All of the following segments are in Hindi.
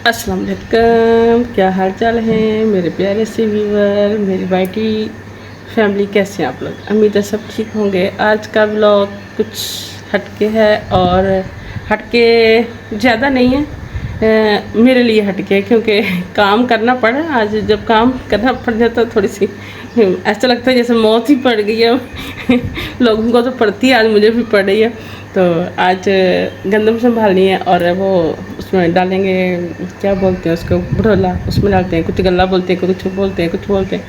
अस्सलाम वालेकुम, क्या हाल चाल है मेरे प्यारे से व्यूवर, मेरी बाइटी फैमिली। कैसे हैं आप लोग? उम्मीद है सब ठीक होंगे। आज का व्लॉग कुछ हटके है और हटके ज़्यादा नहीं है, मेरे लिए हटके, क्योंकि काम करना पड़ा। आज जब काम करना पड़ जाता है थोड़ी सी ऐसा लगता है जैसे मौत ही पड़ गई है। लोगों को तो पड़ती है, आज मुझे भी पड़ रही है। तो आज गंदम संभालनी है और वो उसमें डालेंगे, क्या बोलते हैं उसको, भरोला, उसमें डालते हैं। कुछ गल्ला बोलते हैं, कुछ बोलते हैं, कुछ बोलते हैं,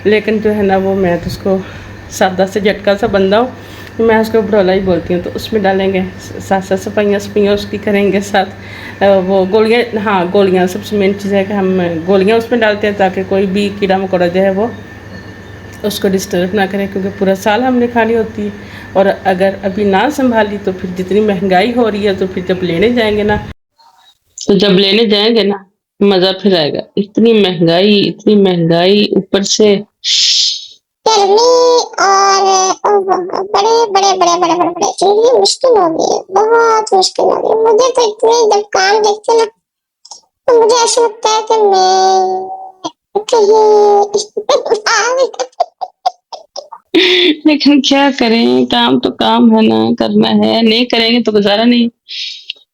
लेकिन जो है ना वो मैं तो उसको सादा से झटका सा बंदा हूँ, तो मैं उसको भरोला ही बोलती हूँ। तो उसमें डालेंगे, साथ साथ सफाइयाँ उसकी करेंगे, साथ वो गोलियाँ। हाँ, गोलियाँ सबसे मेन चीज़ है कि हम गोलियाँ उसमें डालते हैं ताकि कोई भी कीड़ा मकोड़ा जो है वो उसको डिस्टर्ब ना करें, क्योंकि पूरा साल हमने खानी होती है। और अगर अभी ना संभाली तो फिर जितनी महंगाई हो रही है, तो फिर जब लेने जाएंगे ना, मज़ा फिर आएगा। इतनी महंगाई ऊपर से गर्मी और बड़े बड़े बड़े बड़े बड़े बड़े चीजें मुश्किल हो गई है, बहुत मुश्किल हो गई है। मुझे तो इतने जब काम देखते ना तो मुझे ऐसा लगता है कि मैं कहीं लेकिन क्या करें, काम तो काम है ना, करना है, नहीं करेंगे तो गुजारा नहीं।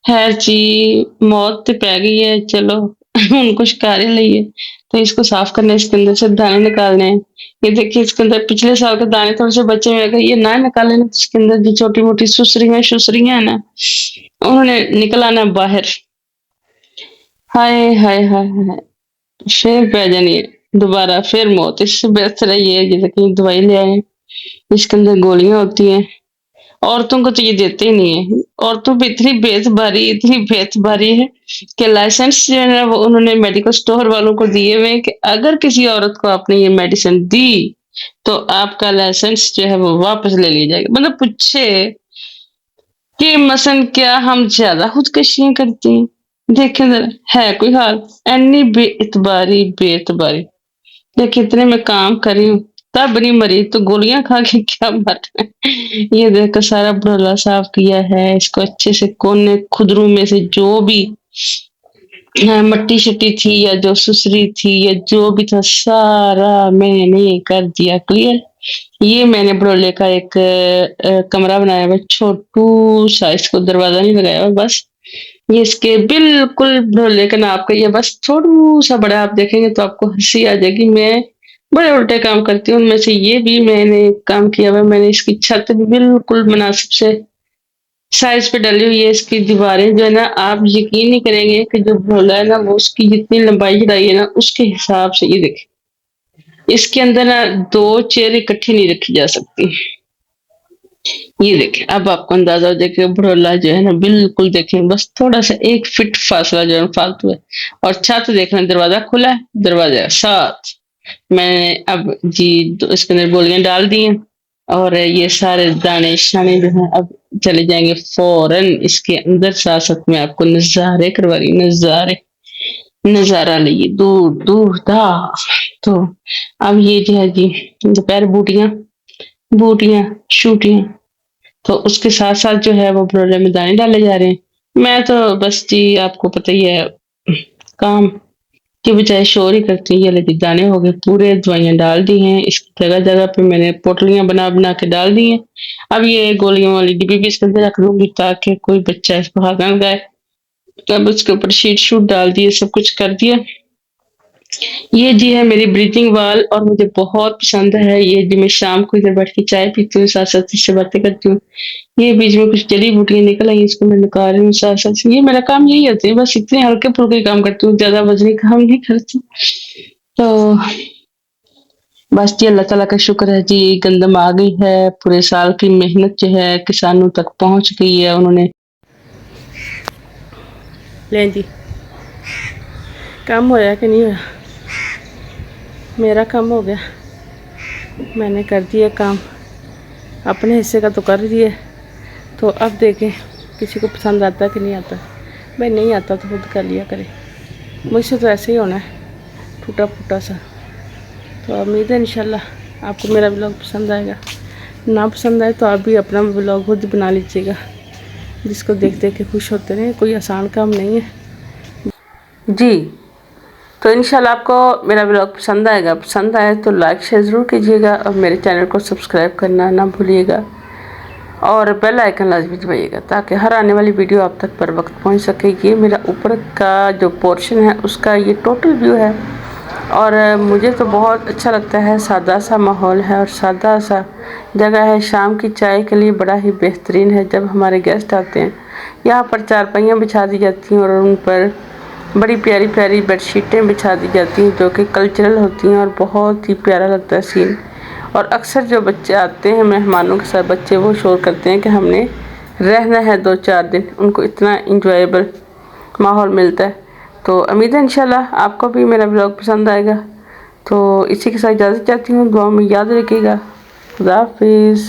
खैर जी, मौत तो पै गई है, चलो। ਹੁਣ कुछ कर ही लिए। तो इसको साफ करने, इसके अंदर से दाने निकालने हैं। ये देखिए, इसके अंदर पिछले साल के दाने थोड़े से बचे हुए हैं। अगर ये ना निकाले ना, तो इसके अंदर जो छोटी मोटी सुसरियां है ना, उन्होंने निकल आना बाहर। हाय हाय हाय हाय, फिर पै जानी है दोबारा, फिर मौत। इससे बेहतर है ये जैसे कहीं दवाई ले आए। इसके अंदर गोलियां होती हैं। औरतों को तो ये देते ही नहीं है। औरतों पे इतनी बेतबारी है कि लाइसेंस जो है ना वो उन्होंने मेडिकल स्टोर वालों को दिए हुए हैं कि अगर किसी औरत को आपने ये मेडिसिन दी तो आपका लाइसेंस जो है वो वापस ले लिया जाएगा। मतलब पूछे कि मसन क्या हम ज्यादा खुदकशियां करती हैं? देखें जरा, है कोई हाल? एनी बेतबारी। देखिए, इतने में काम कर रही हूँ तब नहीं मरी, तो गोलियां खा के क्या मरना है। ये देखो, सारा भरोला साफ किया है, इसको अच्छे से कोने खुदरू में से जो भी मट्टी शट्टी थी या जो सुसरी थी या जो भी था, सारा मैंने कर दिया क्लियर। ये मैंने भरोले का एक कमरा बनाया हुआ, छोटू सा, इसको दरवाजा नहीं लगाया हुआ, बस ये इसके बिल्कुल भरोले का नाप का, ये बस थोड़ा सा बड़ा। आप देखेंगे तो आपको हंसी आ जाएगी। मैं बड़े उल्टे काम करती हूँ, उनमें से ये भी मैंने काम किया हुआ। मैंने इसकी छत भी बिल्कुल मुनासिब से साइज पे डली हुई है। इसकी दीवारें जो है ना, आप यकीन नहीं करेंगे कि जो भरोला है ना वो उसकी जितनी लंबाई चौड़ाई है ना उसके हिसाब से, ये देखें, इसके अंदर ना दो चेयर इकट्ठी नहीं रखी जा सकती। ये देखें, अब आपको अंदाजा हो जाएगा भरोला जो है ना, बिल्कुल देखें, बस थोड़ा सा 1 फीट फासला जो है फालतू है। और छत देखना, दरवाजा खुला है, दरवाजा साथ। मैंने अब जी इसके अंदर गोलियां डाल दी हैं और ये सारे दाने शाने जो हैं अब चले जाएंगे फौरन इसके अंदर। साथ साथ में आपको नजारे करवा रही, नजारा लिए दूर दूर था। तो अब ये जो है जी, दोपहर बूटियां बूटियां शूटियां, तो उसके साथ साथ जो है वो भरोले में दाने डाले जा रहे हैं। मैं तो बस जी, आपको पता ही है, काम की बजाय शोर ही करती हूँ। ये लगे दाने हो गए पूरे, दवाइयां डाल दी हैं, इसकी जगह जगह पे मैंने पोटलियां बना बना के डाल दी हैं। अब ये गोलियों वाली डिब्बी भी इसके अंदर रख दूंगी ताकि कोई बच्चा इसको हाथ ना लगाए। अब उसके ऊपर शीट शूट डाल दिए, सब कुछ कर दिया। ये जी है मेरी ब्रीथिंग वाल और मुझे बहुत पसंद है। ये जी मैं शाम को इधर बैठ के चाय पीती हूँ, साथ साथ इससे बातें करती हूँ। ये बीच में कुछ जड़ी बूटियां निकल आई, इसको मैं निकाल रही हूँ साथ साथ। ये मेरा काम यही होता है, बस इतने हल्के फुल्के काम करती हूँ, ज्यादा वजनी काम नहीं करती। तो बस जी, अल्लाह ताला का शुक्र है जी, गंदम आ गई है। पूरे साल की मेहनत जो है किसानों तक पहुंच गई है। उन्होंने लें जी, काम होया कि नहीं होया? मेरा काम हो गया, मैंने कर दिया काम, अपने हिस्से का तो कर दिए। तो अब देखें किसी को पसंद आता कि नहीं आता। भाई नहीं आता तो खुद कर लिया करे, मुझसे तो ऐसे ही होना है, टूटा फूटा सा। तो उम्मीद है इंशाल्लाह आपको मेरा ब्लॉग पसंद आएगा। ना पसंद आए तो आप भी अपना ब्लॉग खुद बना लीजिएगा, जिसको देख देख के खुश होते रहें। कोई आसान काम नहीं है। जी। तो इंशाल्लाह आपको मेरा ब्लॉग पसंद आएगा, पसंद आए तो लाइक शेयर ज़रूर कीजिएगा और मेरे चैनल को सब्सक्राइब करना ना भूलिएगा और बेल आइकन लाजमी दबाइएगा ताकि हर आने वाली वीडियो आप तक पर वक्त पहुंच सके। ये मेरा ऊपर का जो पोर्शन है उसका ये टोटल व्यू है और मुझे तो बहुत अच्छा लगता है। सादा सा माहौल है और सादा सा जगह है। शाम की चाय के लिए बड़ा ही बेहतरीन है। जब हमारे गेस्ट आते हैं यहाँ पर चारपाइयाँ बिछा दी जाती हैं और उन पर बड़ी प्यारी प्यारी बेडशीटें बिछा दी जाती हैं जो कि कल्चरल होती हैं और बहुत ही प्यारा लगता है सीन। और अक्सर जो बच्चे आते हैं मेहमानों के साथ, बच्चे वो शोर करते हैं कि हमने रहना है 2-4 दिन। उनको इतना इंजॉयबल माहौल मिलता है। तो उम्मीद है इंशाल्लाह आपको भी मेरा ब्लॉग पसंद आएगा। तो इसी के साथ इजाज़त चाहती हूँ। दुआ में याद रखिएगा। खुदा हाफिज़।